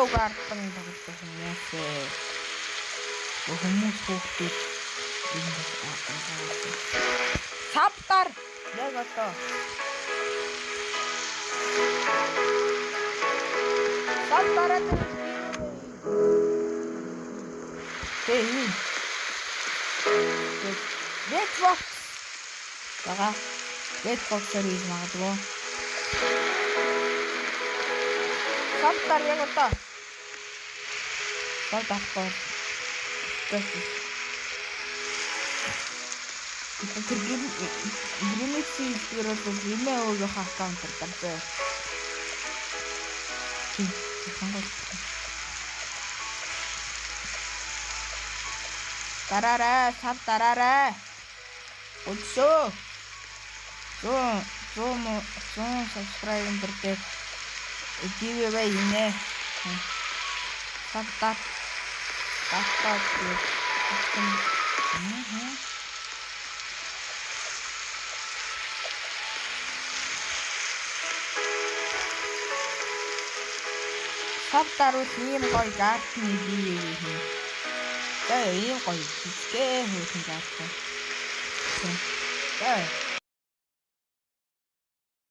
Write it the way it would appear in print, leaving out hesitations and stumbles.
Pro Garden тоглох хүмүүс хүмүүс хүүхдүүд энэ савтар яг одоо савтараад Redbox байгаа. Redbox-аар хийж магадгүй. Савтар яг одоо савтахгүй. Тэр гимиксийн хэлбэр бол Вимэ өөрийнхөө аккаунтаар тавьсан. Дараарай, сав дараарай. Өчөө. 100 subscriber дээр giveaway инэ. Савтар. Савтар бол ийм гоё гартны бие юм. За ийм гоё гэх хөөсөн гартаа. За